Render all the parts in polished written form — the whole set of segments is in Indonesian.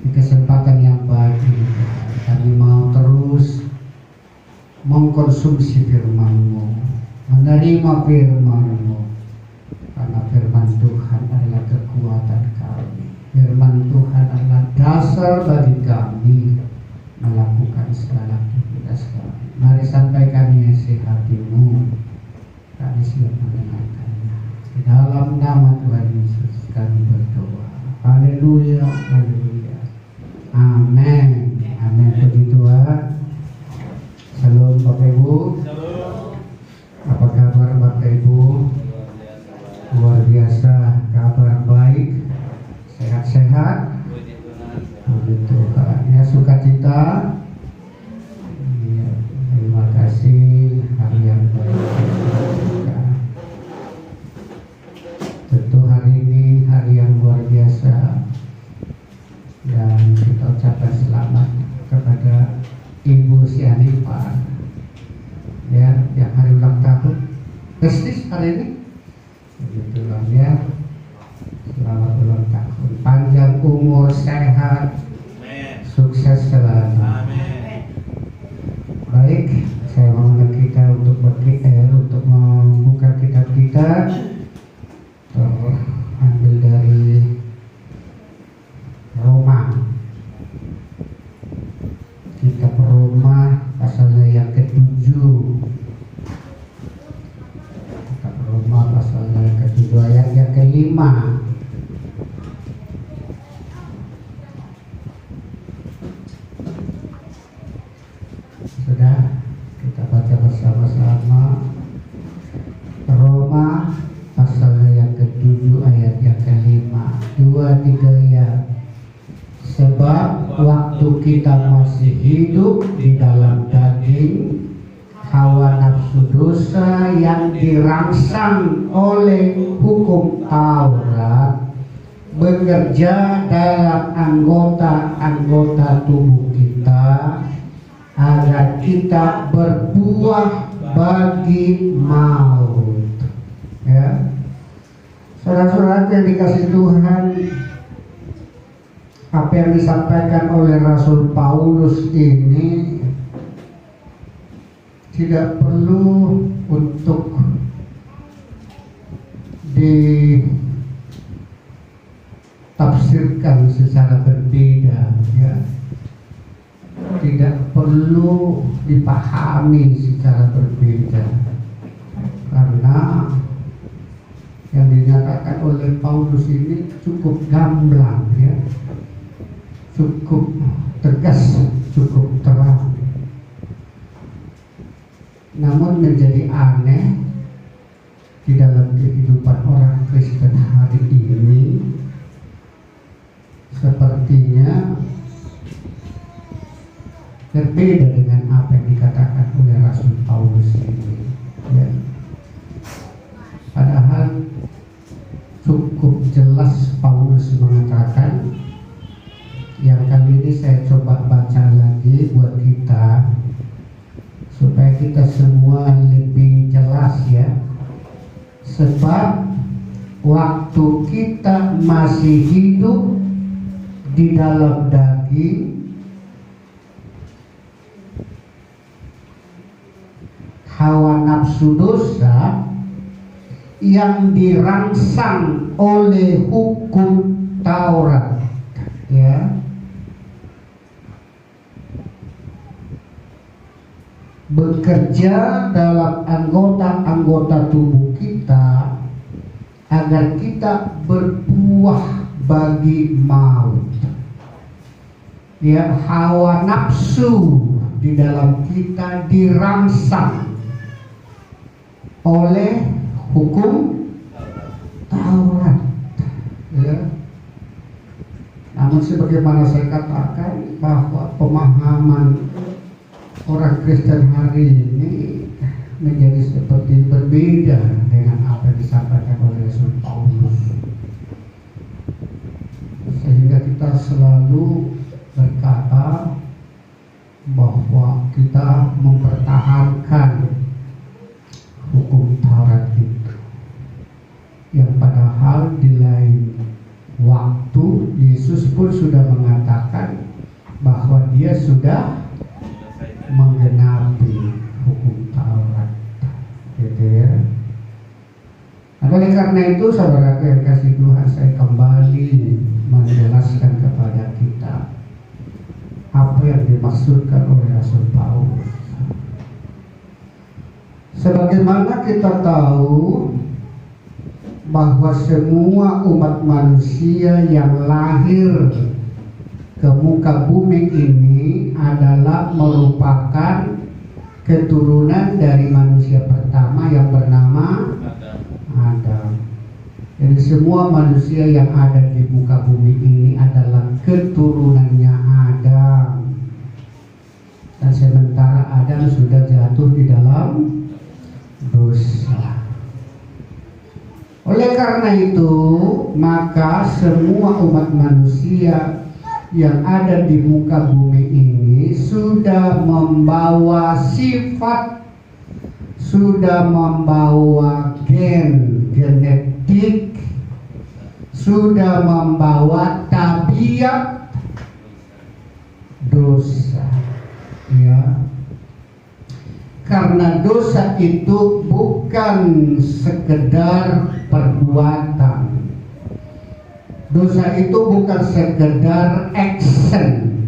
di kesempatan yang baik ini Tuhan. Kami mau terus mengkonsumsi firman-Mu, menerima firman-Mu, karena firman Tuhan adalah kekuatan kami. Firman Tuhan adalah dasar bagi kami melakukan segala aktivitas kami. Mari sampaikan isi hati-Mu, kami siap mendengarkannya. Di dalam nama Tuhan Yesus kami berdoa. Haleluya, haleluya. Amin. Amin. Puji Tuhan. Salam Bapak Ibu. Apa kabar Bapak Ibu? Luar biasa, kabar baik, sehat-sehat. Puji Tuhan. Ya, sukacita. Ya, terima kasih, hari yang baik. Tentu hari ini hari yang luar biasa, dan kita ucapkan selamat kepada Ibu Si Hanifah, ya, yang hari ulang tahun. Persis hari ini. Begitulah ya. Selamat ulang tahun. Panjang umur, sehat, sukses selalu. Baik, saya mengundang kita untuk untuk membuka kitab kita. Ambil dari Roma. Kitab Roma pasalnya yang ke-7. Kitab Roma pasalnya yang ke-7 ayat yang ke-5. Sudah, kita baca bersama-sama. Roma pasalnya yang ke-7 ayat yang ke-5. 2-3 ya. Sebab waktu kita masih hidup di dalam daging, hawa nafsu dosa yang dirangsang oleh hukum Taurat bekerja dalam anggota-anggota tubuh kita agar kita berbuah bagi maut. Ya, saudara-saudara yang dikasihi Tuhan, apa yang disampaikan oleh Rasul Paulus ini tidak perlu untuk ditafsirkan secara berbeda, ya. Tidak perlu dipahami secara berbeda, karena yang dinyatakan oleh Paulus ini cukup gamblang, ya, cukup tegas, cukup terang. Namun menjadi aneh di dalam kehidupan orang Kristen hari ini, sepertinya berbeda dengan apa yang dikatakan oleh Rasul Paulus ini, ya. Padahal cukup jelas Paulus mengatakan, yang kali ini saya coba baca lagi buat kita supaya kita semua lebih jelas, ya. Sebab waktu kita masih hidup di dalam daging, hawa nafsu dosa yang dirangsang oleh hukum Taurat, ya, bekerja dalam anggota-anggota tubuh kita agar kita berbuah bagi maut. Ya, hawa nafsu di dalam kita dirangsang oleh hukum Taurat, ya. Namun sebagaimana saya katakan bahwa pemahaman orang Kristen hari ini menjadi seperti berbeda dengan apa yang disampaikan oleh Rasul Paulus, sehingga kita selalu berkata bahwa kita mempertahankan hukum Taurat itu, yang padahal di lain waktu Yesus pun sudah mengatakan bahwa dia sudah menggenapi hukum Taurat, gitu ya. Nah, oleh karena itu saudara yang kasih Tuhan, saya kembali menjelaskan kepada kita apa yang dimaksudkan oleh Rasul Paulus. Sebagaimana kita tahu bahwa semua umat manusia yang lahir ke muka bumi ini adalah merupakan keturunan dari manusia pertama yang bernama Adam. Jadi semua manusia yang ada di muka bumi ini adalah keturunannya Adam. Dan sementara Adam sudah jatuh di dalam dosa. Oleh karena itu, maka semua umat manusia yang ada di muka bumi ini sudah membawa sifat, sudah membawa genetik, sudah membawa tabiat dosa, ya. Karena dosa itu bukan sekedar perbuatan. Dosa itu bukan sekedar action.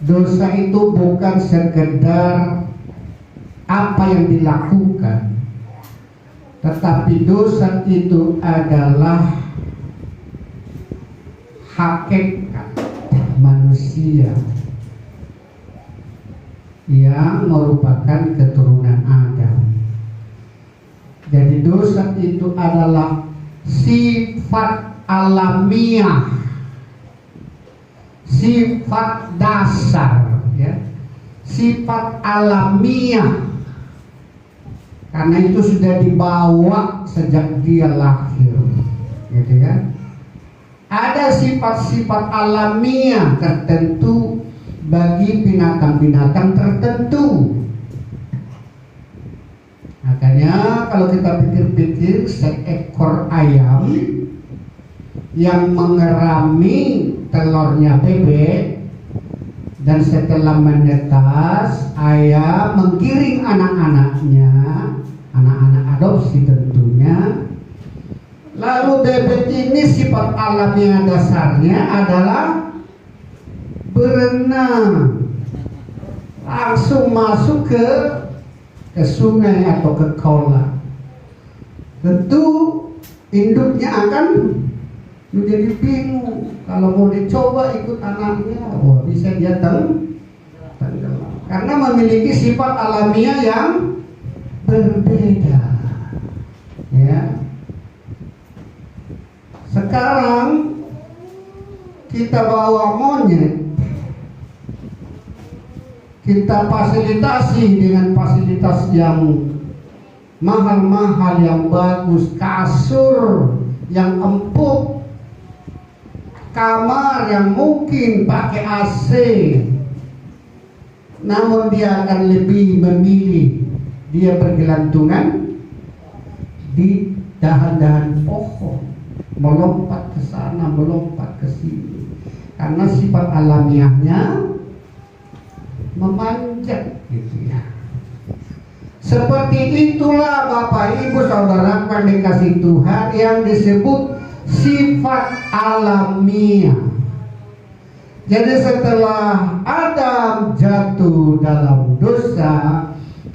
Dosa itu bukan sekedar apa yang dilakukan. Tetapi dosa itu adalah hakikat manusia yang merupakan keturunan Adam. Jadi dosa itu adalah sifat alamiah, sifat dasar, ya, sifat alamiah. Karena itu sudah dibawa sejak dia lahir, gitu kan? Ada sifat-sifat alamiah tertentu bagi binatang-binatang tertentu. Makanya kalau kita pikir-pikir, seekor ayam yang mengerami telurnya bebek, dan setelah menetas, ayam menggiring anak-anaknya, anak-anak adopsi tentunya. Lalu bebek ini sifat alamiah dasarnya adalah berenang, langsung masuk ke sungai atau ke kolam. Tentu induknya akan menjadi bingung. Kalau mau dicoba ikut anaknya, wah, bisa dia tenggelam. Karena memiliki sifat alamiah yang berbeda, ya. Sekarang kita bawa monyet, kita fasilitasi dengan fasilitas yang mahal-mahal, yang bagus, kasur yang empuk, kamar yang mungkin pakai AC, namun dia akan lebih memilih dia bergelantungan di dahan-dahan pohon, melompat ke sana, melompat ke sini, karena sifat alamiahnya memanjat, gitu ya. Seperti itulah Bapak Ibu Saudara yang dikasih Tuhan yang disebut sifat alamiah. Jadi setelah Adam jatuh dalam dosa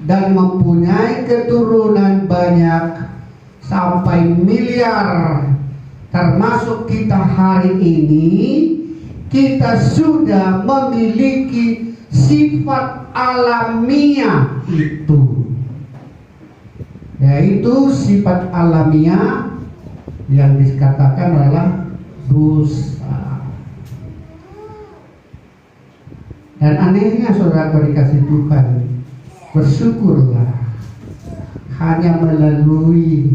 dan mempunyai keturunan banyak sampai miliar, termasuk kita hari ini, kita sudah memiliki sifat alamiah itu, yaitu sifat alamiah yang dikatakan adalah dosa. Dan anehnya saudara dikasih Tuhan, bersyukurlah hanya melalui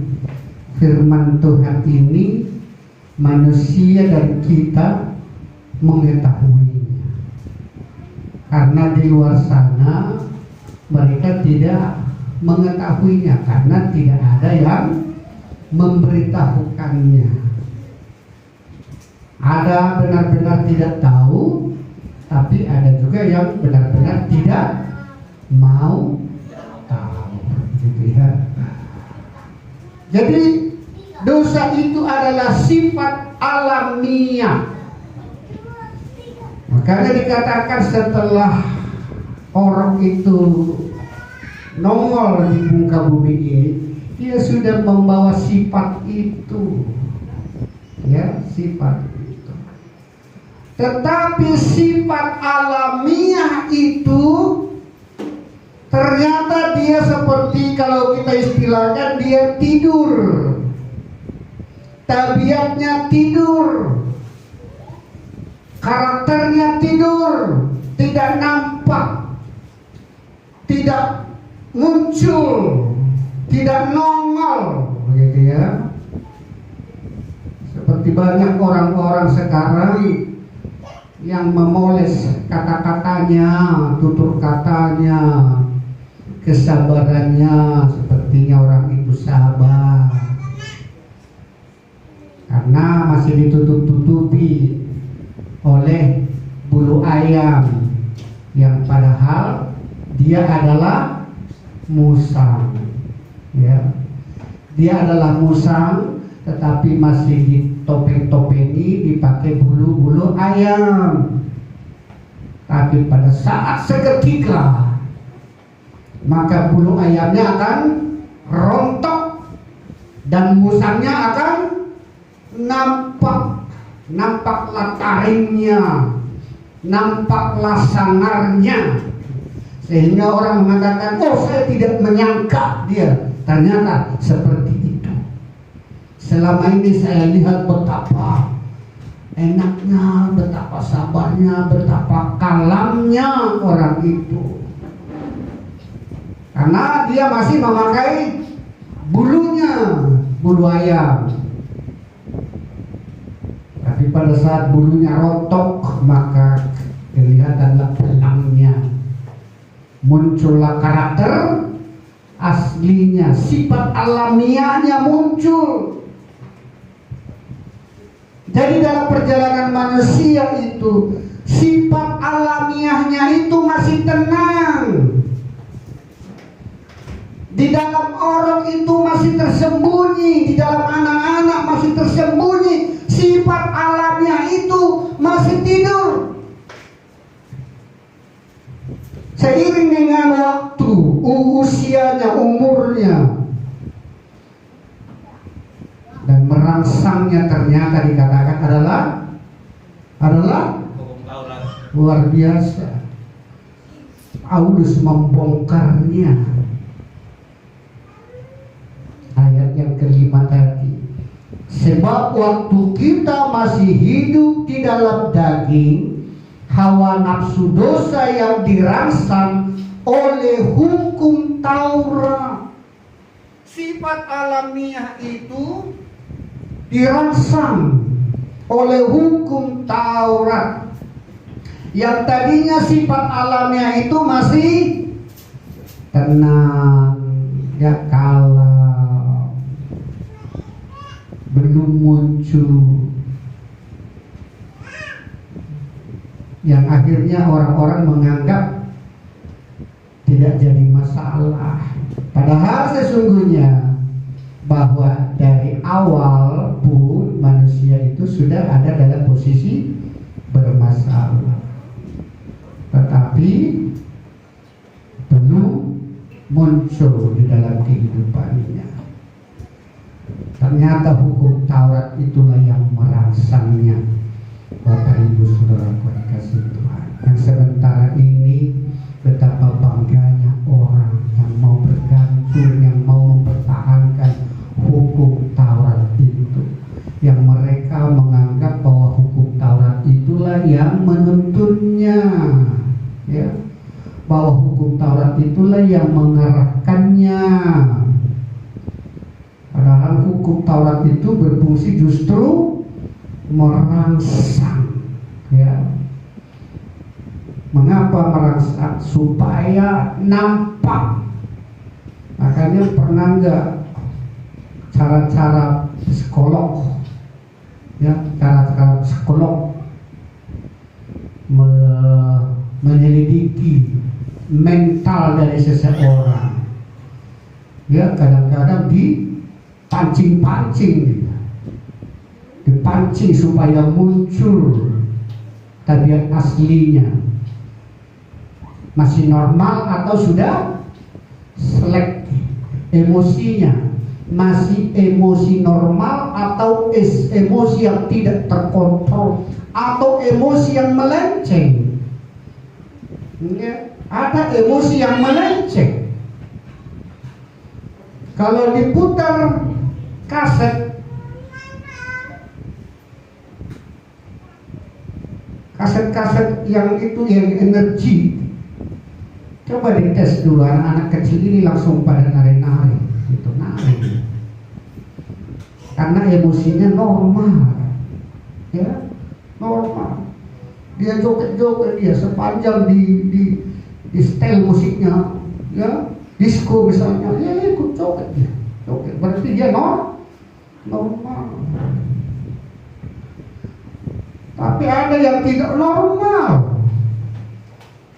firman Tuhan ini manusia dan kita mengetahuinya. Karena di luar sana mereka tidak mengetahuinya, karena tidak ada yang memberitahukannya. Ada benar-benar tidak tahu, tapi ada juga yang benar-benar tidak mau tahu, gitu ya. Jadi dosa itu adalah sifat alamiah. Makanya dikatakan setelah orang itu nongol di muka bumi ini, dia sudah membawa sifat itu, ya, sifat itu. Tetapi sifat alamiah itu ternyata dia seperti, kalau kita istilahkan, dia tidur. Tabiatnya tidur, karakternya tidur, tidak nampak, tidak muncul, tidak nongol, begitu ya. Seperti banyak orang-orang sekarang yang memoles kata-katanya, tutur katanya, kesabarannya, sepertinya orang itu sabar, karena masih ditutup-tutupi oleh bulu ayam, yang padahal dia adalah musang, ya. Dia adalah musang, tetapi masih ditopeng-topengi, dipakai bulu-bulu ayam. Tapi pada saat seketika, maka bulu ayamnya akan rontok dan musangnya akan nampaklah taringnya, nampaklah sangarnya, sehingga orang mengatakan, oh saya tidak menyangka dia ternyata seperti itu. Selama ini saya lihat betapa enaknya, betapa sabarnya, betapa kalamnya orang itu, karena dia masih memakai bulunya, bulu ayam. Tapi pada saat bulunya rontok, maka kelihatanlah pelangnya, muncullah karakter aslinya, sifat alamiahnya muncul. Jadi dalam perjalanan manusia itu, sifat alamiahnya itu masih tenang. Di dalam orang itu masih tersembunyi, di dalam anak-anak masih tersembunyi. Sifat alamiah itu masih tidur. Seiring dengan waktu, usianya, umurnya, dan merangsangnya, ternyata dikatakan adalah luar biasa. Paulus membongkarnya. Ayat yang kelima tadi, sebab waktu kita masih hidup di dalam daging, hawa nafsu dosa yang dirangsang oleh hukum Taurat. Sifat alamiah itu dirangsang oleh hukum Taurat. Yang tadinya sifat alamiah itu masih tenang, ya, kalem, belum muncul, yang akhirnya orang-orang menganggap tidak jadi masalah. Padahal sesungguhnya bahwa dari awal pun manusia itu sudah ada dalam posisi bermasalah, tetapi belum muncul di dalam kehidupannya. Ternyata hukum Taurat itulah yang merangsangnya, Bapak Ibu Saudaraku dikasih Tuhan. Yang sementara ini betapa bangganya orang yang mau bergantung, yang mau mempertahankan hukum Taurat itu, yang mereka menganggap bahwa hukum Taurat itulah yang menuntunnya, ya, bahwa hukum Taurat itulah yang mengarahkannya. Padahal hukum Taurat itu berfungsi justru merangsang, ya. Mengapa merangsang? Supaya nampak. Makanya pernah nggak cara-cara psikolog ya, cara-cara psikolog menyelidiki mental dari seseorang. Ya, kadang-kadang dipancing-pancing, dipancing supaya muncul tabiat aslinya, masih normal atau sudah selek emosinya, masih emosi normal atau emosi yang tidak terkontrol atau emosi yang melenceng. Ya, ada emosi yang melenceng. Kalau diputar kaset yang itu yang energi, coba dites dulu, anak-anak kecil ini langsung pada nari-nari, itu nari, karena emosinya normal, ya normal. Dia joget-joget, dia sepanjang di setel musiknya, ya disco misalnya, ya ikut joget dia, joget, berarti dia normal. Tapi ada yang tidak normal.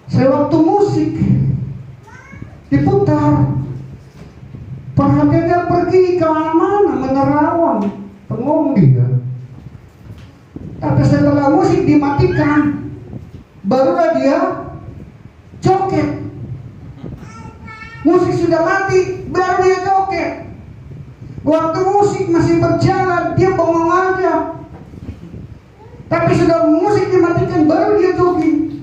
Sewaktu musik diputar, perhatiannya pergi ke mana-mana, menerawang, bengong dia. Tapi setelah musik dimatikan, barulah dia joget. Musik sudah mati, baru dia joget. Waktu musik masih berjalan, dia bengong aja. Tapi sudah musik dimatikan, baru dia jogging.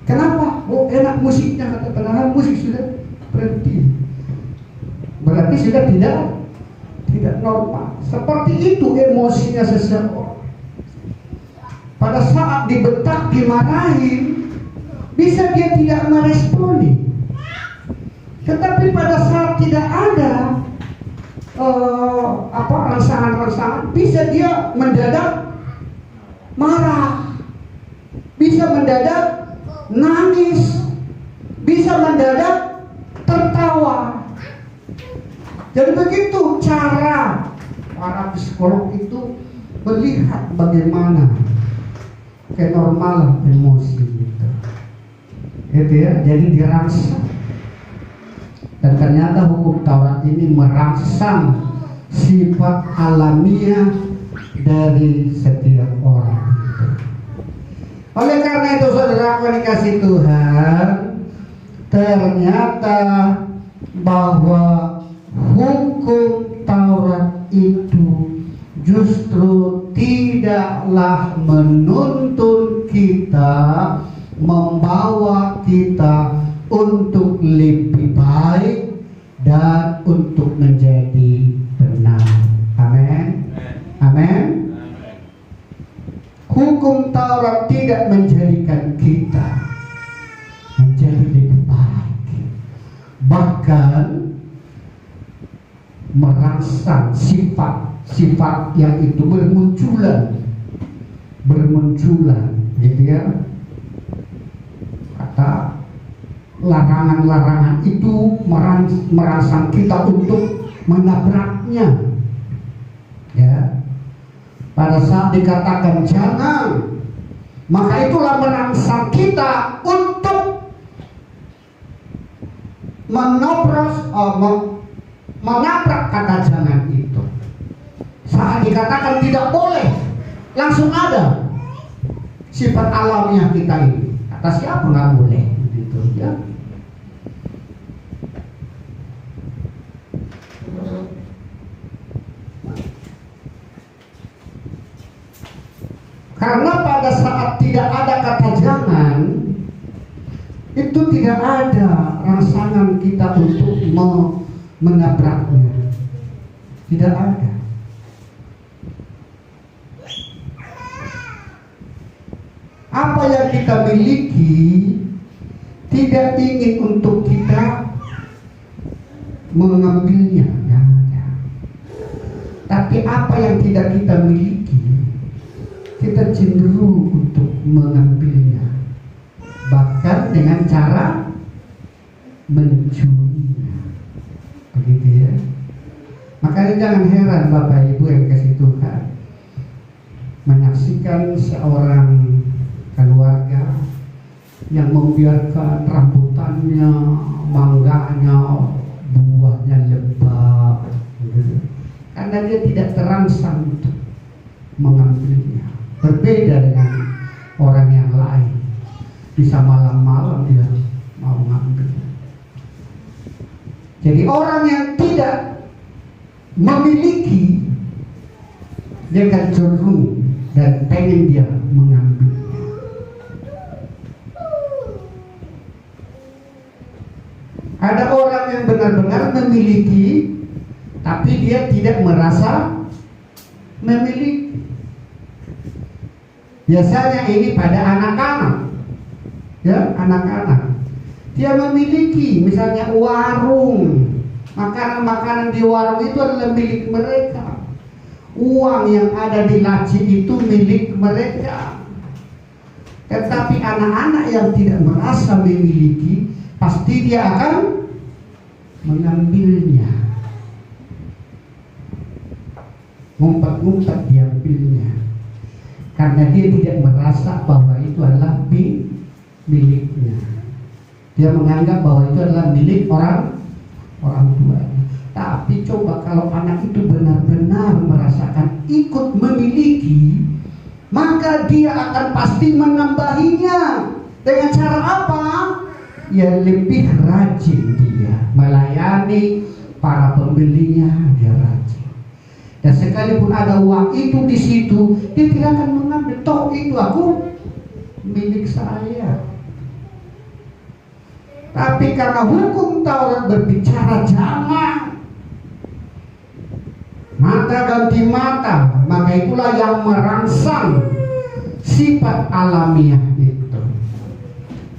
Kenapa? Oh, enak musiknya, kata, padahal musik sudah berhenti. Berarti sudah tidak normal. Seperti itu emosinya seseorang. Pada saat dibentak, dimarahin, bisa dia tidak meresponi. Tetapi pada saat tidak ada rangsangan-rangsangan, bisa dia mendadak marah, bisa mendadak nangis, bisa mendadak tertawa. Jadi begitu cara para psikolog itu melihat bagaimana kenormalan emosi itu ya, jadi dirangsang. Dan ternyata hukum Taurat ini merangsang sifat alamiah dari setiap orang. Oleh karena itu, saudara yang dikasih Tuhan, ternyata bahwa hukum Taurat itu justru tidaklah menuntun kita, membawa kita untuk lebih baik dan untuk menjadi benar. Amin. Amin. Hukum Taurat tidak menjadikan kita menjadi lebih baik, bahkan merangsang sifat-sifat yang itu bermunculan, gitu ya. Kata larangan-larangan itu merangsang kita untuk menabraknya, ya. Pada saat dikatakan jangan, maka itulah merangsang kita untuk menabrak kata jangan itu. Saat dikatakan tidak boleh, langsung ada sifat alamiah kita ini. Kata siapa nggak boleh, gitu ya. Karena pada saat tidak ada kata jangan, itu tidak ada rangsangan kita untuk menabraknya. Tidak ada. Apa yang kita miliki tidak ingin untuk kita mengambilnya, ya. Tapi apa yang tidak kita miliki, kita cenderung untuk mengambilnya, bahkan dengan cara mencurinya, begitu ya. Makanya jangan heran Bapak Ibu yang kasih Tuhan, menyaksikan seorang keluarga yang membiarkan rambutannya, mangganya, buahnya lebat, gitu. Karena dia tidak terangsang untuk mengambilnya. Berbeda dengan orang yang lain, bisa malam-malam dia mau mengambil. Jadi orang yang tidak memiliki, dia akan cenderung dan pengen dia mengambilnya. Ada orang yang benar-benar memiliki, tapi dia tidak merasa memiliki. Biasanya ini pada anak-anak, ya, anak-anak. Dia memiliki misalnya warung, makanan-makanan di warung itu adalah milik mereka. Uang yang ada di laci itu milik mereka. Tetapi anak-anak yang tidak merasa memiliki, pasti dia akan mengambilnya, ngumpet-ngumpet diambilnya, karena dia tidak merasa bahwa itu adalah miliknya. Dia menganggap bahwa itu adalah milik orang tuanya. Tapi coba kalau anak itu benar-benar merasakan ikut memiliki, maka dia akan pasti menambahinya. Dengan cara apa? Ya, lebih rajin dia melayani para pembelinya, dia rajin. Dan sekalipun ada uang itu di situ, dia tidak akan mengambil. Toh itu aku milik saya. Tapi karena hukum Taurat berbicara jangan, mata ganti mata, maka itulah yang merangsang sifat alamiah itu.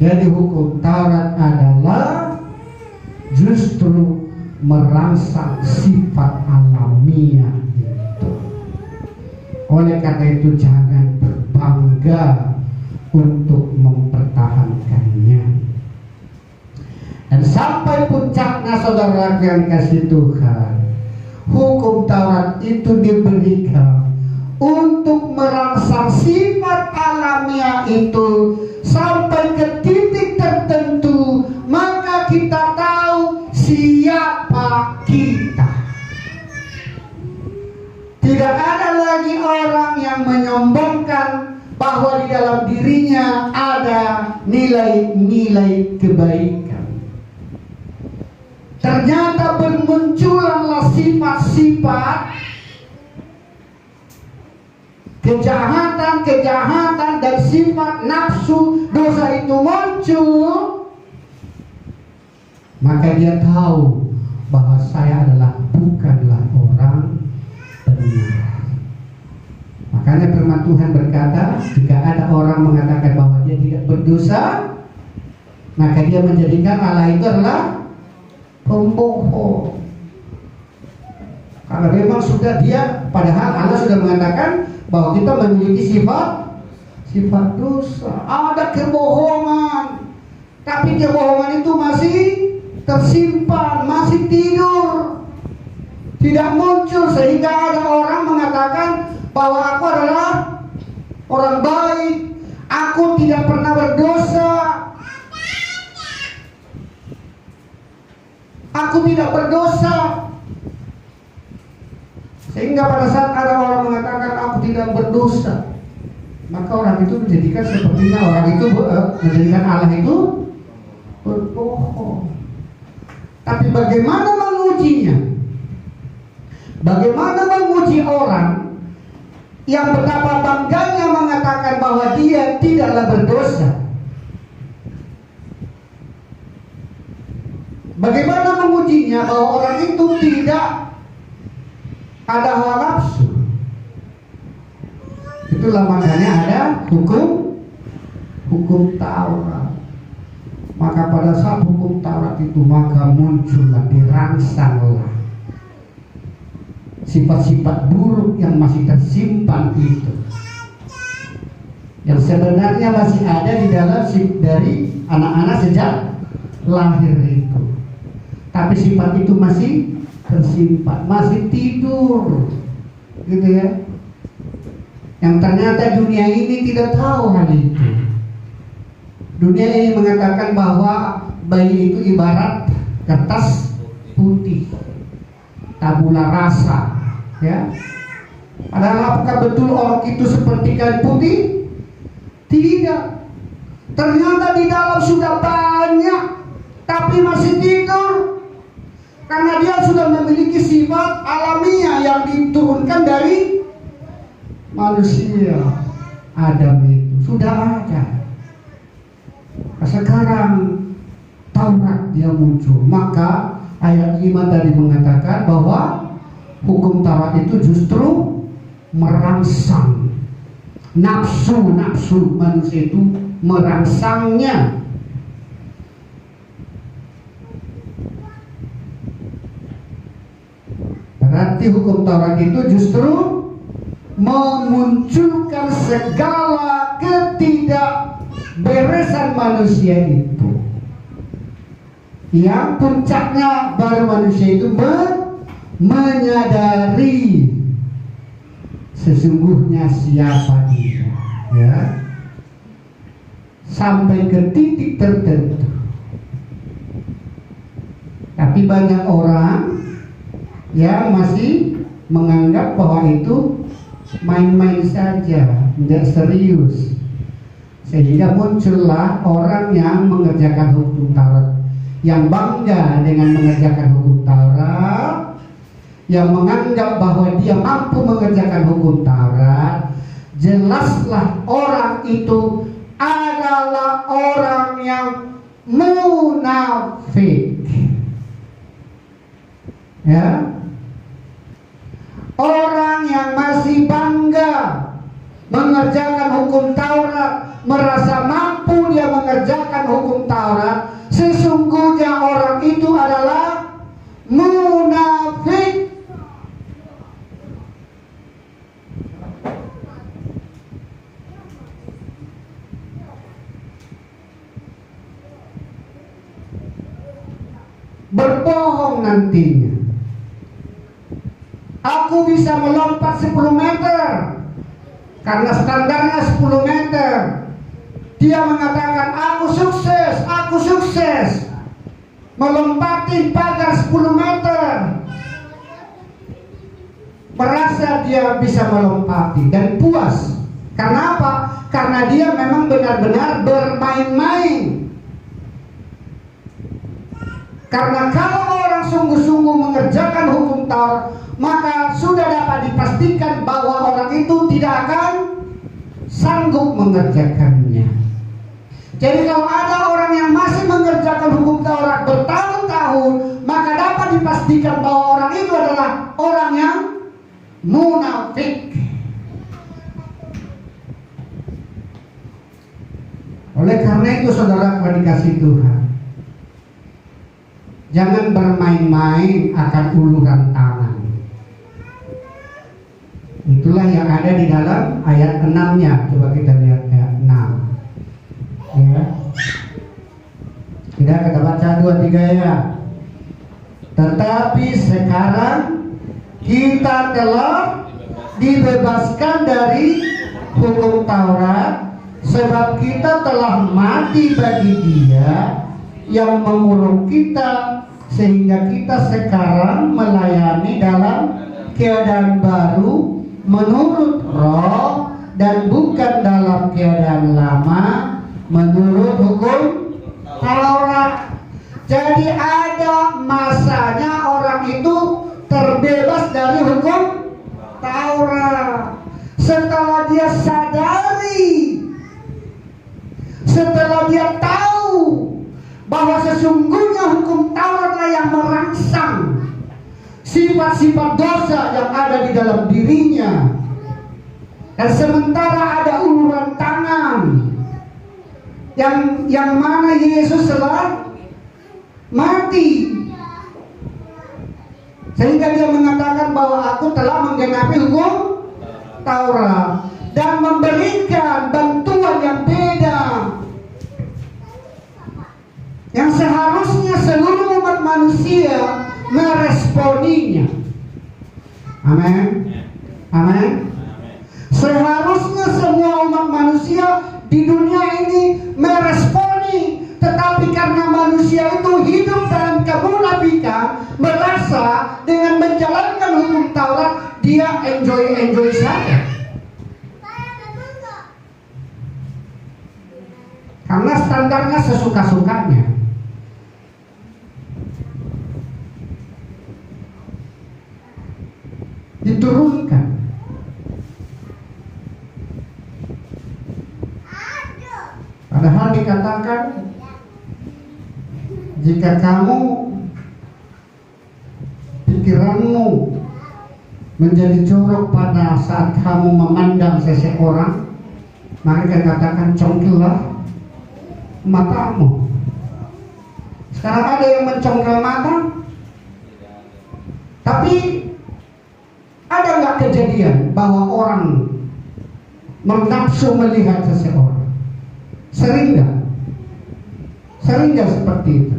Jadi hukum Taurat adalah justru merangsang sifat alamiah itu. Oleh karena itu jangan berbangga untuk mempertahankannya. Dan sampai puncaknya saudara yang kasih Tuhan, hukum Taurat itu diberikan untuk merangsang sifat alamiah itu sampai ke titik tertentu, maka kita tahu siapa kita. Tidak ada lagi orang yang menyombongkan bahwa di dalam dirinya ada nilai-nilai kebaikan. Ternyata bermunculanlah sifat-sifat kejahatan dan sifat nafsu dosa itu muncul, maka dia tahu bahwa saya bukanlah orang benar. Makanya firman Tuhan berkata, jika ada orang mengatakan bahwa dia tidak berdosa, maka dia menjadikan Allah itu adalah pembohong. Karena memang sudah dia, padahal Allah sudah mengatakan bahwa kita memiliki sifat dosa. Ada kebohongan, tapi kebohongan itu masih tersimpan, masih tidur, tidak muncul, sehingga ada orang mengatakan bahwa aku adalah orang baik, aku tidak pernah berdosa, aku tidak berdosa. Sehingga pada saat ada orang mengatakan aku tidak berdosa, maka orang itu menjadikan sepertinya orang itu menjadikan Allah itu berbohong. Tapi bagaimana mengujinya? Bagaimana menguji orang yang betapa bangganya mengatakan bahwa dia tidaklah berdosa? Bagaimana mengujinya bahwa orang itu tidak ada hawa nafsu? Itulah makanya ada hukum Taurat. Maka pada saat hukum Taurat itu, maka muncullah, dirangsanglah sifat-sifat buruk yang masih tersimpan itu, yang sebenarnya masih ada di dalam dari anak-anak sejak lahir itu. Tapi sifat itu masih tersimpan, masih tidur, gitu ya. Yang ternyata dunia ini tidak tahu hal itu. Dunia ini mengatakan bahwa bayi itu ibarat kertas putih, tabula rasa, ya. Padahal apakah betul orang itu seperti kain putih? Tidak. Ternyata di dalam sudah banyak, tapi masih tidur. Karena dia sudah memiliki sifat alamiah yang diturunkan dari manusia. Adam itu sudah ada. Sekarang Taurat dia muncul. Maka ayat 5 tadi mengatakan bahwa hukum Taurat itu justru merangsang nafsu manusia itu, merangsangnya. Berarti hukum Taurat itu justru memunculkan segala ketidakberesan manusia itu. Yang puncaknya baru manusia itu menyadari sesungguhnya siapa dia, ya, sampai ke titik tertentu. Tapi banyak orang yang masih menganggap bahwa itu main-main saja, tidak serius, sehingga muncullah orang yang mengerjakan hukum Taurat, yang bangga dengan mengerjakan hukum Taurat, yang menganggap bahwa dia mampu mengerjakan hukum Taurat. Jelaslah orang itu adalah orang yang munafik, ya. Orang yang masih bangga mengerjakan hukum Taurat, merasa mampu dia mengerjakan hukum Taurat, sesungguhnya orang itu adalah munafik. Berbohong nantinya. Aku bisa melompat 10 meter karena standarnya 10 meter. Dia mengatakan aku sukses melompati pagar 10 meter. Merasa dia bisa melompati dan puas. Karena apa? Karena dia memang benar-benar bermain-main. Karena kalau orang sungguh-sungguh mengerjakan hukum Taurat, maka sudah dapat dipastikan bahwa orang itu tidak akan sanggup mengerjakannya. Jadi kalau ada orang yang masih mengerjakan hukum Taurat bertahun-tahun, maka dapat dipastikan bahwa orang itu adalah orang yang munafik. Oleh karena itu saudara dikasih Tuhan, jangan bermain-main akan uluran tangan. Itulah yang ada di dalam ayat 6-nya. Coba kita lihat ayat 6. Ya. Tidak, kita baca 2-3 ya. Tetapi sekarang kita telah dibebaskan dari hukum Taurat, sebab kita telah mati bagi Dia yang mengurung kita, sehingga kita sekarang melayani dalam keadaan baru menurut Roh dan bukan dalam keadaan lama menurut hukum Taurat. Jadi ada masanya orang itu terbebas dari hukum Taurat setelah dia sadari, setelah dia tahu bahwa sesungguhnya hukum Tauratlah yang merangsang sifat-sifat dosa yang ada di dalam dirinya. Dan sementara ada uluran tangan yang mana Yesus telah mati, sehingga dia mengatakan bahwa aku telah menggenapi hukum Taurat dan memberikan bantuan yang beda, yang seharusnya seluruh umat manusia meresponinya. Amin. Amin. Seharusnya di dunia ini meresponi, tetapi karena manusia itu hidup dalam kemunafikan, merasa dengan menjalankan hukum Taurat dia enjoy saja. Karena standarnya sesuka-sukanya. Diturunkan. Padahal dikatakan, jika kamu pikiranmu menjadi jorok pada saat kamu memandang seseorang, maka katakan congkellah matamu. Sekarang ada yang mencongkel mata, tapi ada nggak kejadian bahwa orang menafsu melihat seseorang? Sering nggak? Sering nggak seperti itu?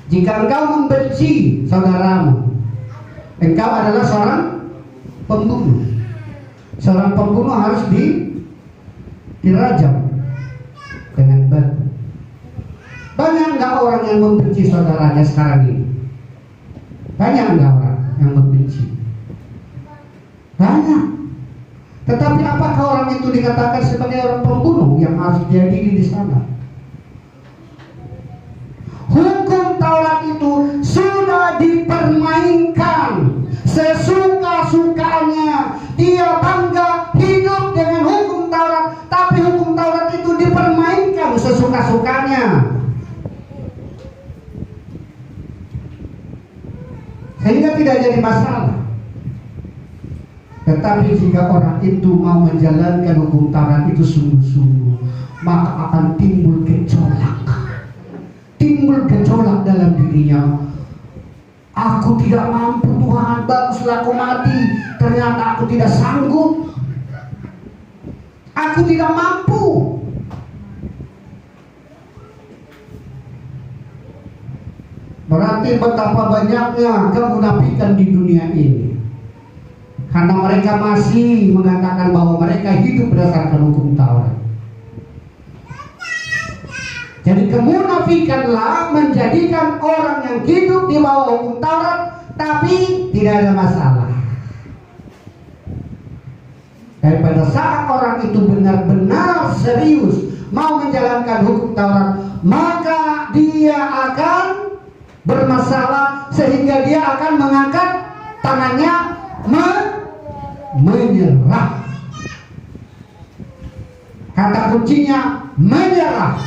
Jika engkau membenci saudaramu, engkau adalah seorang pembunuh. Seorang pembunuh harus dirajam dengan batu. Banyak nggak orang yang membenci saudaranya sekarang ini? Banyak nggak orang yang membenci? Banyak. Tetapi apakah orang itu dikatakan sebagai orang pembunuh yang harus diadili di sana? Hukum Taurat itu sudah dipermainkan sesuka-sukanya. Dia bangga hidup dengan hukum Taurat, tapi hukum Taurat itu dipermainkan sesuka-sukanya. Sehingga tidak jadi masalah. Tetapi jika orang itu mau menjalankan hukum Taurat itu sungguh-sungguh, maka akan timbul gejolak. Timbul gejolak dalam dirinya. Aku tidak mampu Tuhan, baguslah aku mati. Ternyata aku tidak sanggup. Aku tidak mampu. Berarti betapa banyaknya kemunafikan di dunia ini. Karena mereka masih mengatakan bahwa mereka hidup berdasarkan hukum Taurat. Jadi kemunafikanlah menjadikan orang yang hidup di bawah hukum Taurat, tapi tidak ada masalah. Dan pada saat orang itu benar-benar serius mau menjalankan hukum Taurat, maka dia akan bermasalah, sehingga dia akan mengangkat tangannya menyerah. Kata kuncinya menyerah.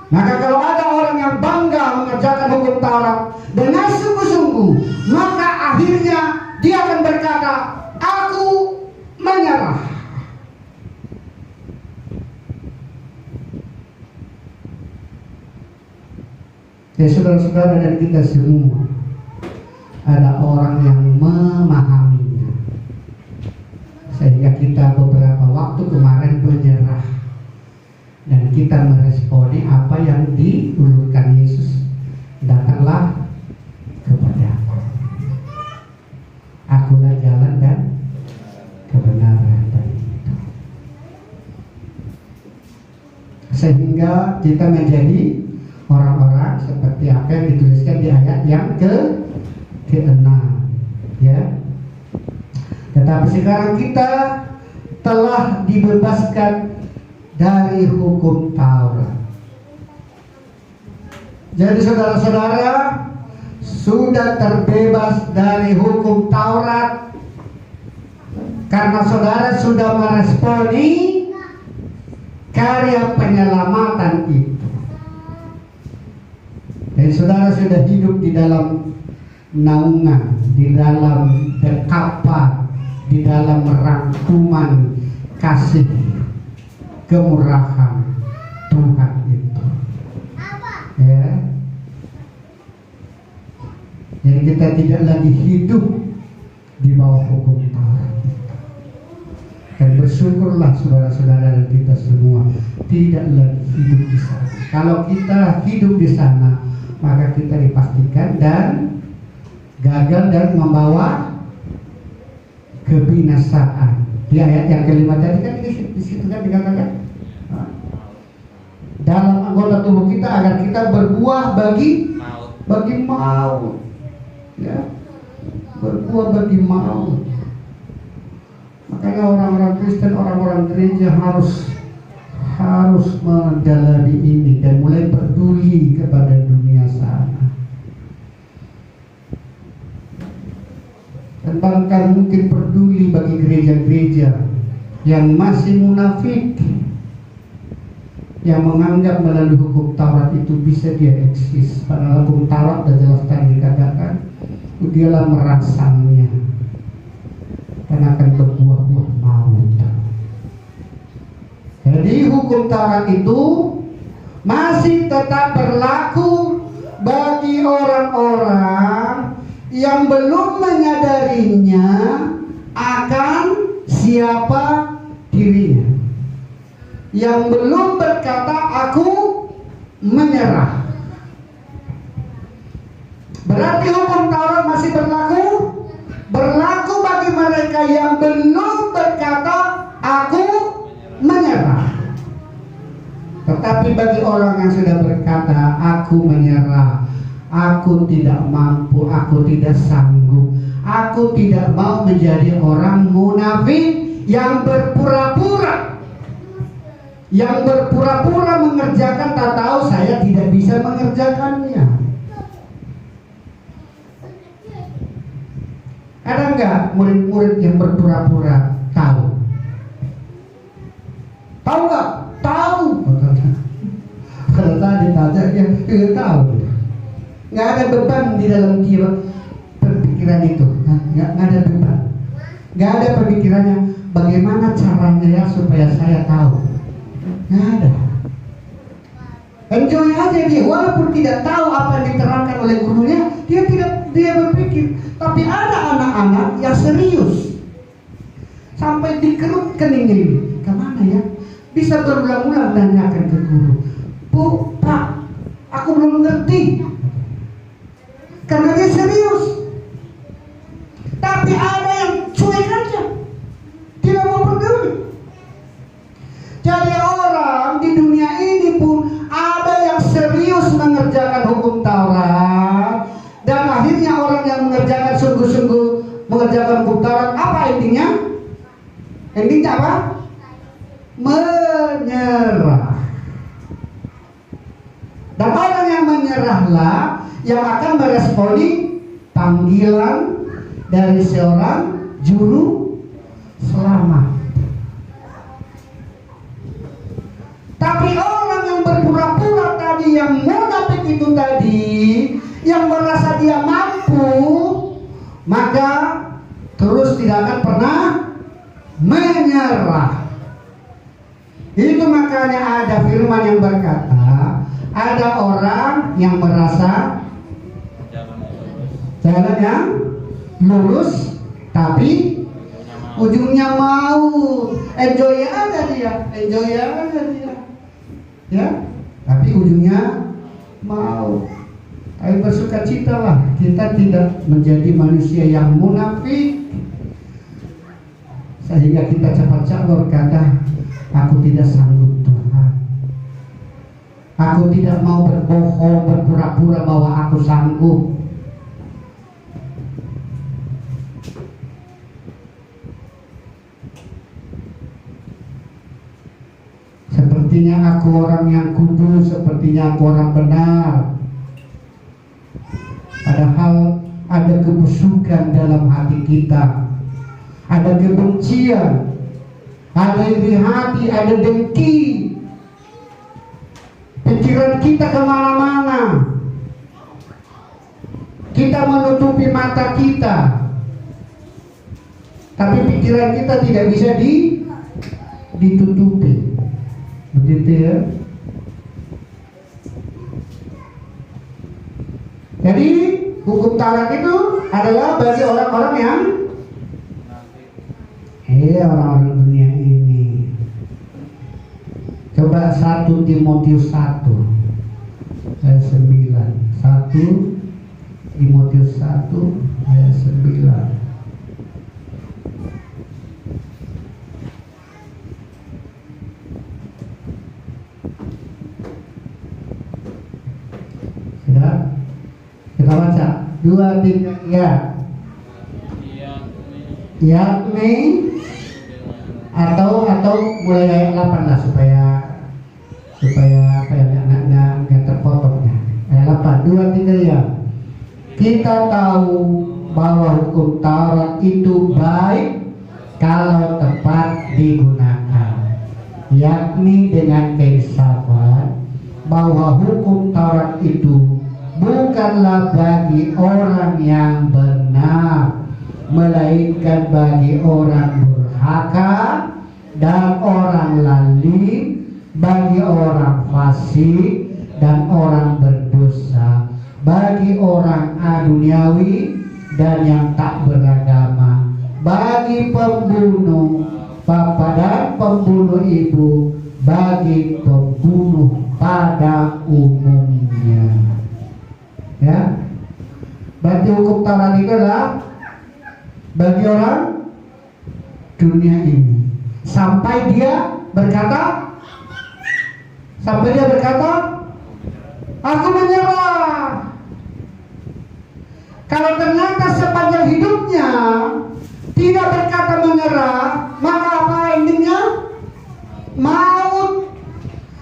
Maka kalau ada orang yang bangga mengerjakan hukum Taurat dengan sungguh-sungguh, maka akhirnya dia akan berkata, aku menyerah. Ya saudara-saudara dan kita semua, ada orang yang memahaminya, sehingga kita beberapa waktu kemarin menyerah dan kita meresponi apa yang diulurkan Yesus. Datanglah kepada Akulah jalan dan kebenaran dan hidup. Sehingga kita menjadi orang-orang seperti apa yang dituliskan di ayat yang ke-6, ya. Tetapi sekarang kita telah dibebaskan dari hukum Taurat. Jadi saudara-saudara sudah terbebas dari hukum Taurat karena saudara sudah meresponi karya penyelamatan itu. Dan saudara sudah hidup di dalam naungan, di dalam dekapan, di dalam rangkuman kasih kemurahan Tuhan itu, ya. Jadi kita tidak lagi hidup di bawah hukum Taurat itu. Dan bersyukurlah saudara-saudara dan kita semua tidak lagi hidup di sana. Kalau kita hidup di sana, maka kita dipastikan dan gagal dan membawa kebinasaan. Di ayat yang kelima tadi kan di situ kan dikatakan dalam anggota tubuh kita agar kita berbuah bagi maut, ya, berbuah bagi maut. Makanya orang-orang Kristen, orang-orang gereja harus menjalani ini dan mulai peduli kepada dunia sana. Dan bahkan mungkin peduli bagi gereja-gereja yang masih munafik, yang menganggap melalui hukum Taurat itu bisa dia eksis. Padahal hukum Taurat sudah jelas tadi dikatakan dialah merangsangnya dan akan berbuah-buah maut. Jadi hukum Taurat itu masih tetap berlaku bagi orang-orang yang belum menyadarinya akan siapa dirinya, yang belum berkata aku menyerah. Berarti hukum Taurat masih berlaku bagi mereka yang belum berkata aku menyerah. Tetapi bagi orang yang sudah berkata aku menyerah, aku tidak mampu, aku tidak sanggup, aku tidak mau menjadi orang munafik yang berpura-pura, mengerjakan tak tahu saya tidak bisa mengerjakannya. Ada enggak murid-murid yang berpura-pura tahu? Tahu enggak? Tahu. Kalau tadi tanya dia tidak tahu. Nggak ada beban di dalam jiwa perpikiran itu. Nggak ada beban. Nggak ada pemikirannya bagaimana caranya ya supaya saya tahu. Nggak ada. Enjoy aja dia, walaupun tidak tahu apa yang diterangkan oleh gurunya, dia berpikir. Tapi ada anak-anak yang serius sampai dikerut kening, kemana ya? Bisa berulang-ulang nanyakan ke guru, Bu, Pak, aku belum ngerti. Karena dia serius. Tapi ada yang cuek aja, tidak mau peduli. Jadi orang di dunia ini pun ada yang serius mengerjakan hukum Taurat, dan akhirnya orang yang mengerjakan sungguh-sungguh mengerjakan hukum Taurat, apa endingnya? Endingnya apa? Menyerah. Dan orang yang menyerahlah yang akan meresponi panggilan dari seorang juru selamat. Tapi orang yang berpura-pura tadi, yang munafik itu tadi, yang merasa dia mampu, maka terus tidak akan pernah menyerah. Itu makanya ada firman yang berkata, ada orang yang merasa jalan yang lurus, tapi ujungnya mau. Enjoy aja dia, ya. Tapi ujungnya mau. Tapi bersukacitalah kita tidak menjadi manusia yang munafik, sehingga kita cepat-cepat berkata, aku tidak sanggup Tuhan. Aku tidak mau berbohong, berpura-pura bahwa aku sanggup. Sepertinya aku orang yang kudus, sepertinya aku orang benar. Padahal ada kebusukan dalam hati kita, ada kebencian, ada iri hati, ada dengki. Pikiran kita kemana-mana. Kita menutupi mata kita, tapi pikiran kita tidak bisa ditutupi. Begitu ya. Jadi hukum Taurat itu adalah bagi orang-orang yang orang-orang dunia ini. Coba 1 Timotius 1 ayat 9. 1 Timotius 1 ayat 9. 2, 3, ya. Yakni atau mulai ayat 8 lah supaya apa ya nggak terpotongnya. Ayat 8, 2, 3, ya. Kita tahu bahwa hukum Taurat itu baik kalau tepat digunakan, yakni dengan keinsapan, bahwa hukum Taurat itu bukanlah bagi orang yang benar, melainkan bagi orang durhaka dan orang lalim, bagi orang fasik dan orang berdosa, bagi orang duniawi dan yang tak beragama, bagi pembunuh bapak dan pembunuh ibu, bagi pembunuh pada umumnya. Ya, berarti hukum Taurat itu adalah bagi orang dunia ini sampai dia berkata, aku menyerah. Kalau ternyata sepanjang hidupnya tidak berkata menyerah, maka apa endingnya? Maut.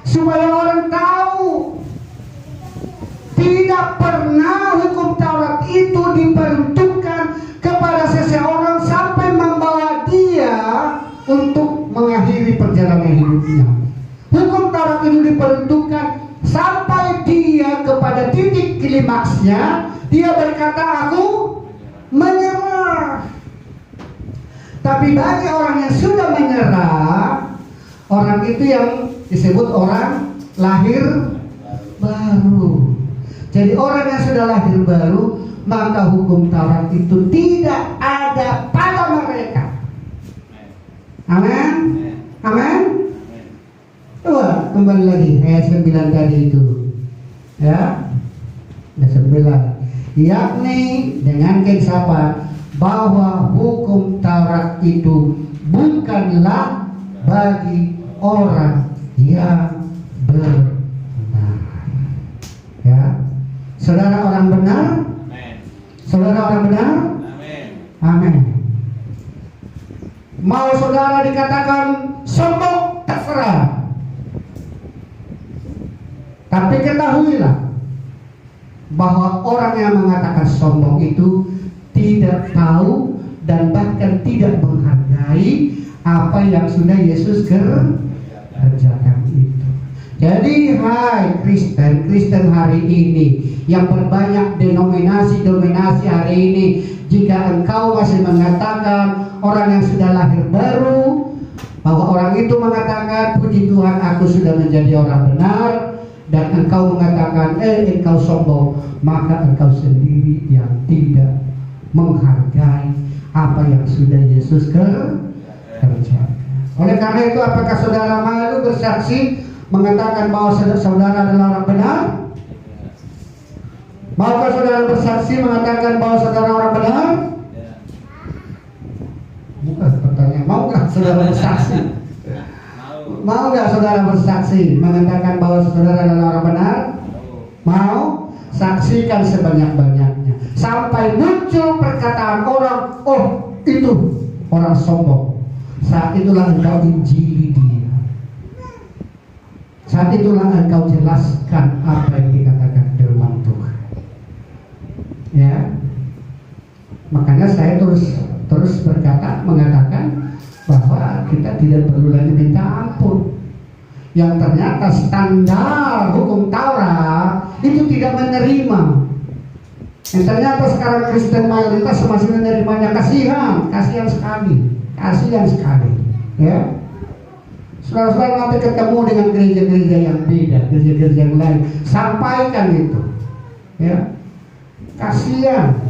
Supaya orang tahu tidak pernah hukum Taurat itu diperuntukkan kepada seseorang sampai membawa dia untuk mengakhiri perjalanan hidupnya. Hukum Taurat itu diperuntukkan sampai dia kepada titik klimaksnya, dia berkata aku menyerah. Tapi bagi orang yang sudah menyerah, orang itu yang disebut orang lahir baru. Jadi orang yang sudah lahir baru, maka hukum Taurat itu tidak ada pada mereka. Amin. Amin. Coba kembali lagi ayat 9 tadi itu. Ya. Ayat 9. Yakni dengan keinsapan bahwa hukum Taurat itu bukanlah bagi orang yang benar. Ya. Saudara orang benar? Saudara orang benar? Amin. Mau saudara dikatakan sombong, terserah. Tapi ketahuilah bahwa orang yang mengatakan sombong itu tidak tahu dan bahkan tidak menghargai apa yang sudah Yesus kerjakan itu. Jadi hai Kristen hari ini yang berbanyak denominasi hari ini, jika engkau masih mengatakan orang yang sudah lahir baru, bahwa orang itu mengatakan puji Tuhan aku sudah menjadi orang benar, dan engkau mengatakan engkau sombong, maka engkau sendiri yang tidak menghargai apa yang sudah Yesus kerjakan. Oleh karena itu, apakah saudara malu bersaksi mengatakan bahwa saudara adalah orang benar? Maukah saudara bersaksi mengatakan bahwa saudara orang benar? Bukan pertanyaan, maukah saudara bersaksi? Mau nggak saudara bersaksi mengatakan bahwa saudara adalah orang benar? Mau? Saksikan sebanyak-banyaknya sampai muncul perkataan orang, oh itu orang sombong. Saat itulah engkau injili dia. Saat itulah engkau jelaskan apa yang dikatakan firman Tuhan. Ya, makanya saya terus mengatakan bahwa kita tidak perlu lagi minta ampun. Yang ternyata standar hukum Taurat itu tidak menerima. Yang ternyata sekarang Kristen mayoritas masih menerimanya. Kasihan sekali. Ya, saudara-saudara nanti ketemu dengan gereja-gereja yang beda, gereja-gereja yang lain, sampaikan itu. Ya, kasihan.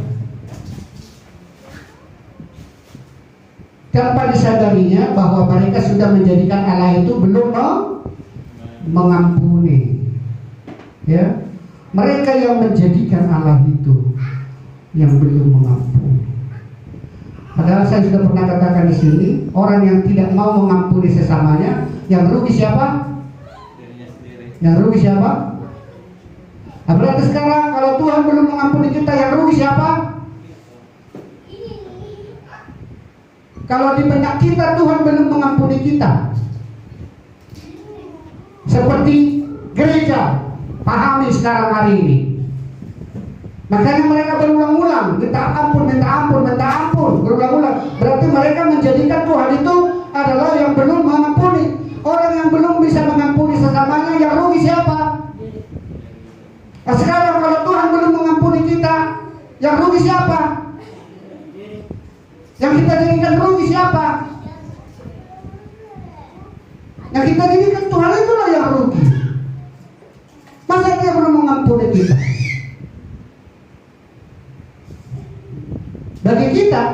Tanpa disadarinya bahwa mereka sudah menjadikan Allah itu belum mengampuni. Ya, mereka yang menjadikan Allah itu yang belum mengampuni. Padahal saya sudah pernah katakan di sini, orang yang tidak mau mengampuni sesamanya, yang rugi siapa? Yang rugi siapa? Nah, berarti sekarang kalau Tuhan belum mengampuni kita, yang rugi siapa? Kalau di benak kita Tuhan belum mengampuni kita, seperti gereja pahami sekarang hari ini. Makanya mereka berulang-ulang minta ampun, minta ampun, minta ampun, berulang-ulang. Berarti mereka menjadikan Tuhan itu adalah yang belum mengampuni. Orang yang belum bisa mengampuni sesamanya, yang rugi siapa? Nah, sekarang kalau Tuhan belum mengampuni kita, yang rugi siapa? Yang kita jadikan rugi siapa? Yang kita jadikan Tuhan itulah yang rugi. Masa dia belum mengampuni kita? Bagi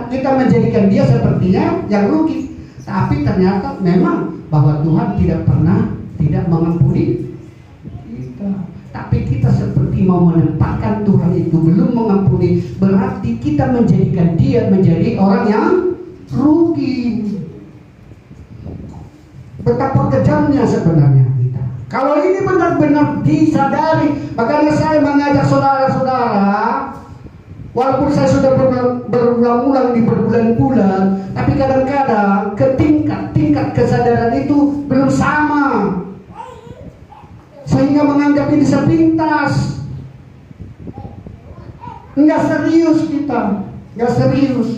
kita menjadikan dia sepertinya yang rugi. Tapi ternyata memang bahwa Tuhan tidak pernah tidak mengampuni kita. Tapi kita seperti mau menempatkan Tuhan itu belum mengampuni, berarti kita menjadikan dia menjadi orang yang rugi. Betapa kejamnya sebenarnya kita. Kalau ini benar-benar disadari, makanya saya mengajak saudara-saudara, walaupun saya sudah berulang-ulang di berbulan-bulan, tapi kadang-kadang tingkat kesadaran itu belum sama, sehingga menganggap ini sepintas. Enggak serius kita, enggak serius.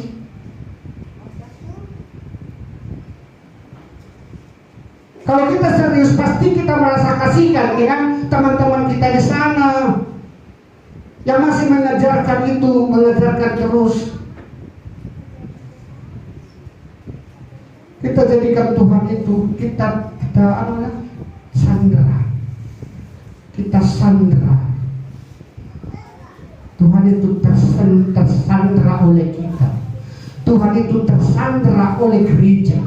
Kalau kita serius, pasti kita merasa kasihkan dengan teman-teman kita di sana yang masih mengajarkan itu, mengajarkan terus. Kita jadikan Tuhan itu kita sandera. Kita sandera. Tuhan itu tersandera oleh kita. Tuhan itu tersandera oleh gereja.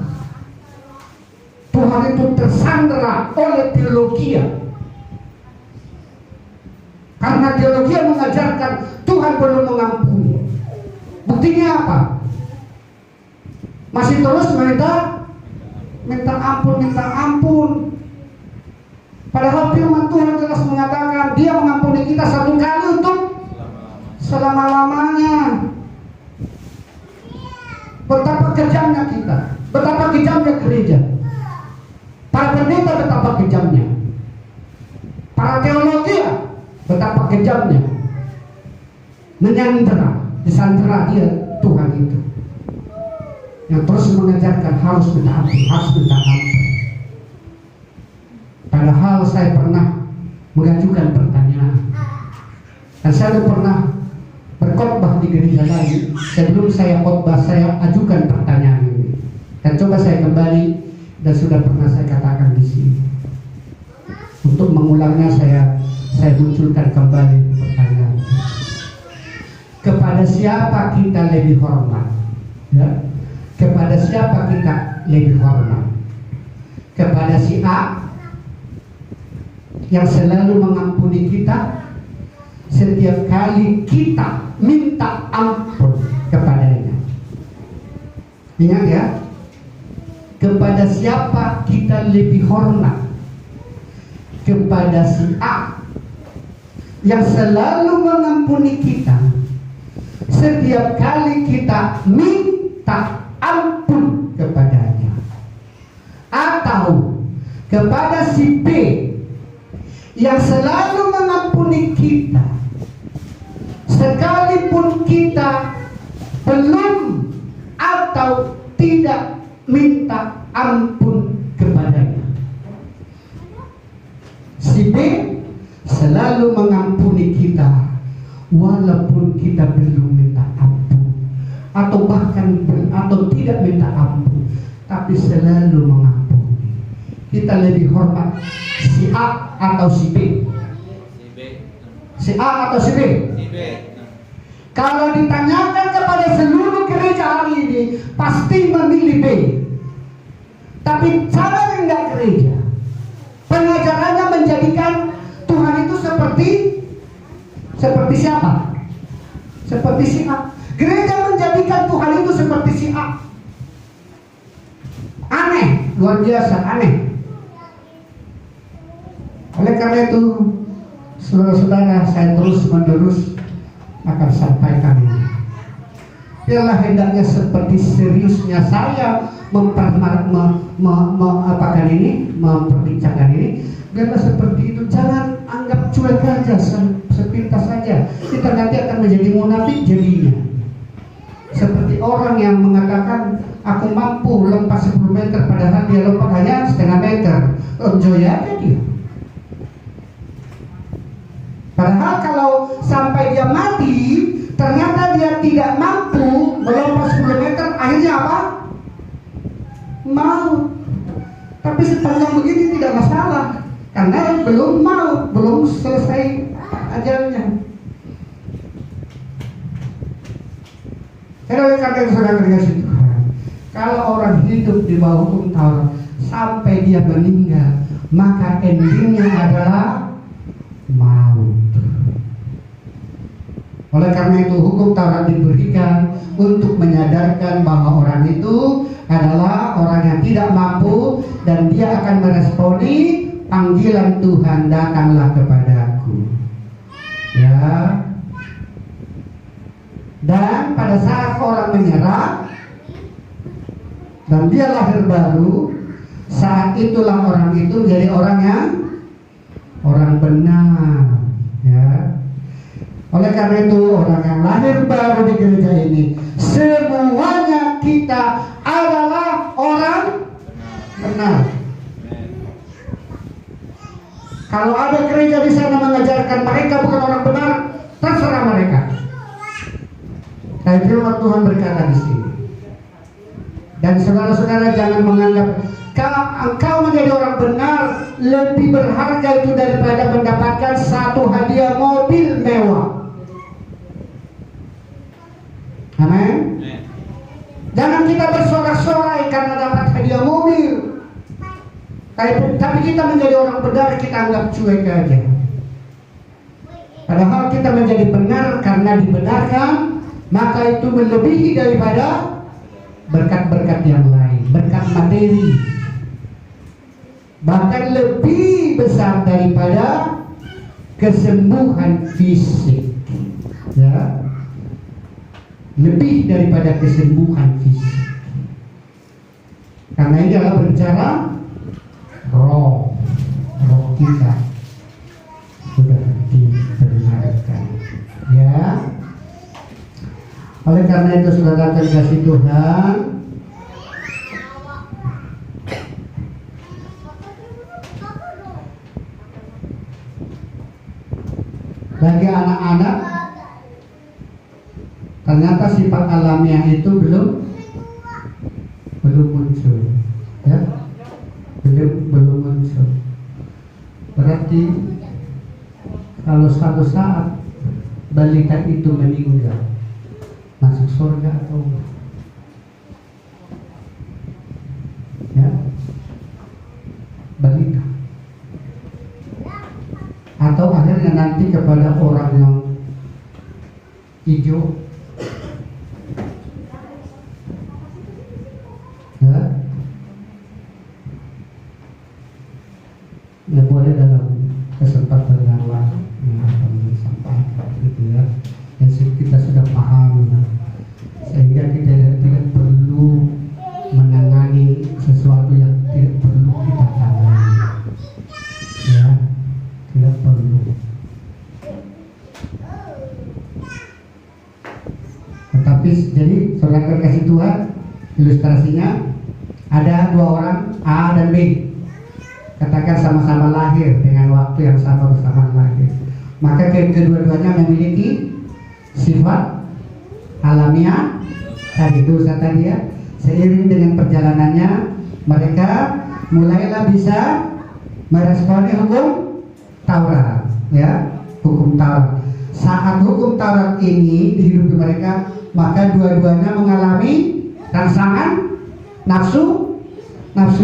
Tuhan itu tersandera oleh teologi. Karena teologi mengajarkan Tuhan belum mengampuni. Buktinya apa? Masih terus minta ampun. Padahal firman Tuhan jelas mengatakan dia mengampuni kita satu kali untuk selama-lamanya. Betapa kejamnya kita, betapa kejamnya gereja. Para pendeta betapa kejamnya. Para teologi betapa kejamnya. Menyandera, disandera dia Tuhan itu. Yang terus mengajarkan harus minta ampun. Padahal saya pernah mengajukan pertanyaan, dan saya pernah berkhotbah di gereja lain. Sebelum saya khotbah, saya ajukan pertanyaan ini, dan coba saya kembali, dan sudah pernah saya katakan di sini. Untuk mengulangnya saya munculkan kembali pertanyaan. Kepada siapa kita lebih hormat? Ya? Kepada siapa kita lebih hormat? Kepada si A yang selalu mengampuni kita setiap kali kita minta ampun kepadanya. Ingat ya, kepada siapa kita lebih hormat? Kepada si A yang selalu mengampuni kita setiap kali kita minta ampun kepadanya, atau kepada si B yang selalu mengampuni kita sekalipun kita belum atau tidak minta ampun kepadanya. Si B selalu mengampuni kita walaupun kita belum minta ampun, atau bahkan atau tidak minta ampun, tapi selalu mengampuni. Kita lebih hormat si A atau si B? Si A atau si B? Kalau ditanyakan kepada seluruh gereja hari ini, pasti memilih B. Tapi cara enggak gereja, pengajarannya menjadikan Tuhan itu seperti siapa? Seperti si A. Gereja menjadikan Tuhan itu seperti si A. Aneh, luar biasa aneh. Oleh karena itu, Saudara-saudara, saya terus menerus akan sampaikan ini. Biarlah hendaknya seperti seriusnya saya memperbincangkan ini, biarlah seperti itu. Jangan anggap cuek aja, sepintas saja. Kita nanti akan menjadi munafik jadinya. Seperti orang yang mengatakan aku mampu lompat 10 meter, padahal dia lompat hanya setengah meter. Enjoy aja dia. Padahal kalau sampai dia mati, ternyata dia tidak mampu melompat 10 meter, akhirnya apa? Mau. Tapi sepanjang begini tidak masalah, karena belum mau, belum selesai ajalnya. Oleh karena itu, saudara kasih Tuhan, kalau orang hidup di bawah hukum Taurat sampai dia meninggal, maka endingnya adalah maut. Oleh karena itu, hukum Taurat diberikan untuk menyadarkan bahwa orang itu adalah orang yang tidak mampu, dan dia akan meresponi panggilan Tuhan, datanglah kepadaku. Ya. Dan pada saat orang menyerah dan dia lahir baru, saat itulah orang itu menjadi orang yang benar. Ya. Oleh karena itu, orang yang lahir baru di gereja ini, semuanya kita adalah orang benar. Kalau ada gereja di sana mengajarkan mereka bukan orang benar, terserah mereka. Tapi firman Tuhan berkata di sini. Dan saudara-saudara, jangan menganggap engkau menjadi orang benar lebih berharga itu daripada mendapatkan satu hadiah mobil mewah. Amin. Jangan kita bersorak-sorai karena dapat hadiah mobil. Tapi kita menjadi orang benar, kita anggap cuek aja. Padahal kita menjadi benar karena dibenarkan, maka itu melebihi daripada berkat-berkat yang lain, berkat materi. Bahkan lebih besar daripada kesembuhan fisik. Ya. Lebih daripada kesembuhan fisik. Karena ini adalah berbicara roh kita sudah dibenarkan. Ya. Oleh karena itu, saudara terkasih Tuhan, bagi anak-anak, ternyata sifat alamiah itu belum muncul, ya, belum muncul. Berarti kalau suatu saat balita itu meninggal, masuk surga atau enggak? Ya, balita. Atau akhirnya nanti kepada orang yang hijau, ya, ya boleh dalam kesempatan yang lain yang akan disampaikan, gitu ya. Dan kita sudah paham, sehingga kita tidak perlu menangani sesuatu yang tidak perlu kita tangani, ya, tidak perlu. Tetapi jadi saudara kasih Tuhan, ilustrasinya ada dua orang A dan B, katakan sama-sama lahir dengan waktu yang sama, bersamaan lahir, maka kedua-duanya memiliki sifat alamiah tadi, dosa tadi, ya. Seiring dengan perjalanannya mereka mulailah bisa meresponi hukum Taurat, ya, hukum Taurat. Saat hukum Taurat ini dihidupi mereka, maka dua-duanya mengalami rangsangan nafsu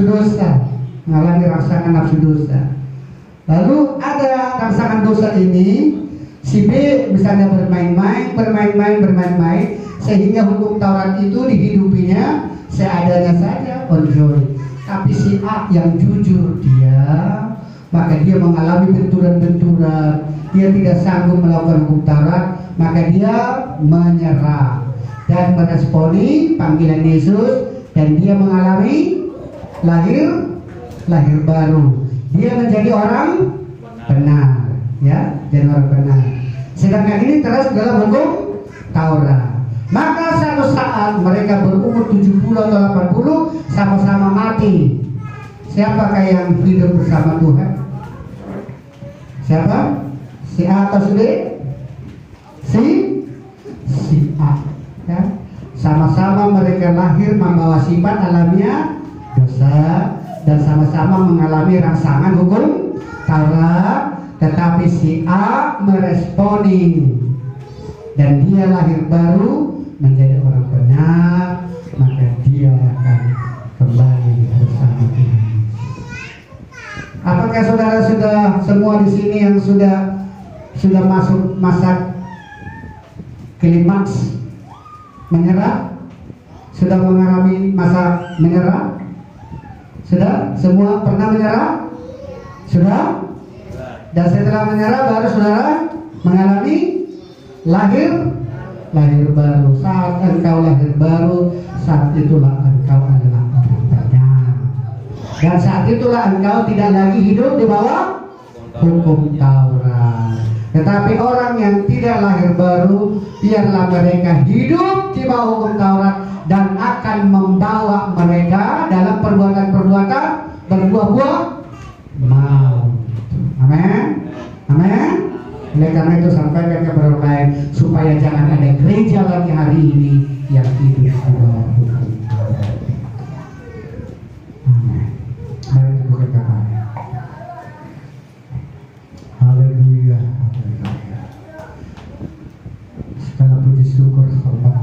dosa, mengalami rangsangan nafsu dosa. Lalu ada rangsangan dosa ini, si B misalnya bermain-main, sehingga hukum Taurat itu dihidupinya seadanya saja, enjoy. Tapi si A yang jujur, dia maka dia mengalami benturan-benturan, dia tidak sanggup melakukan hukum Taurat, maka dia menyerah dan meresponi panggilan Yesus, dan dia mengalami lahir baru. Dia menjadi orang benar, ya, jadi orang benar. Sedangkan ini terus dalam hukum Taurat. Maka suatu saat mereka berumur 70 atau 80 sama-sama mati. Siapakah yang hidup bersama Tuhan? Siapa? Si A atau si B? Si A, ya. Sama-sama mereka lahir membawa sifat alamiah dosa dan sama-sama mengalami rangsangan hukum Taurat, tetapi si A meresponi dan dia lahir baru menjadi orang benar, maka dia akan kembali bersama Tuhan. Apakah saudara sudah semua di sini yang sudah masuk masa klimaks menyerah? Sudah mengalami masa menyerah? Sudah? Semua pernah menyerah? Sudah? Dan setelah menyerah baru saudara mengalami lahir baru. Saat engkau lahir baru, saat itulah engkau adalah orang benar. Dan saat itulah engkau tidak lagi hidup di bawah hukum Taurat. Tetapi orang yang tidak lahir baru, biarlah mereka hidup di bawah hukum Taurat dan akan membawa mereka dalam perbuatan-perbuatan berbuah-buah maut. Amin. Amin. Oleh karena itu sampaikan kepada orang lain supaya jangan ada gereja lagi hari ini yang hidup di bawah hukum Taurat. Amin. Mari kita berkata, haleluya, haleluya. Segala puji syukur hormat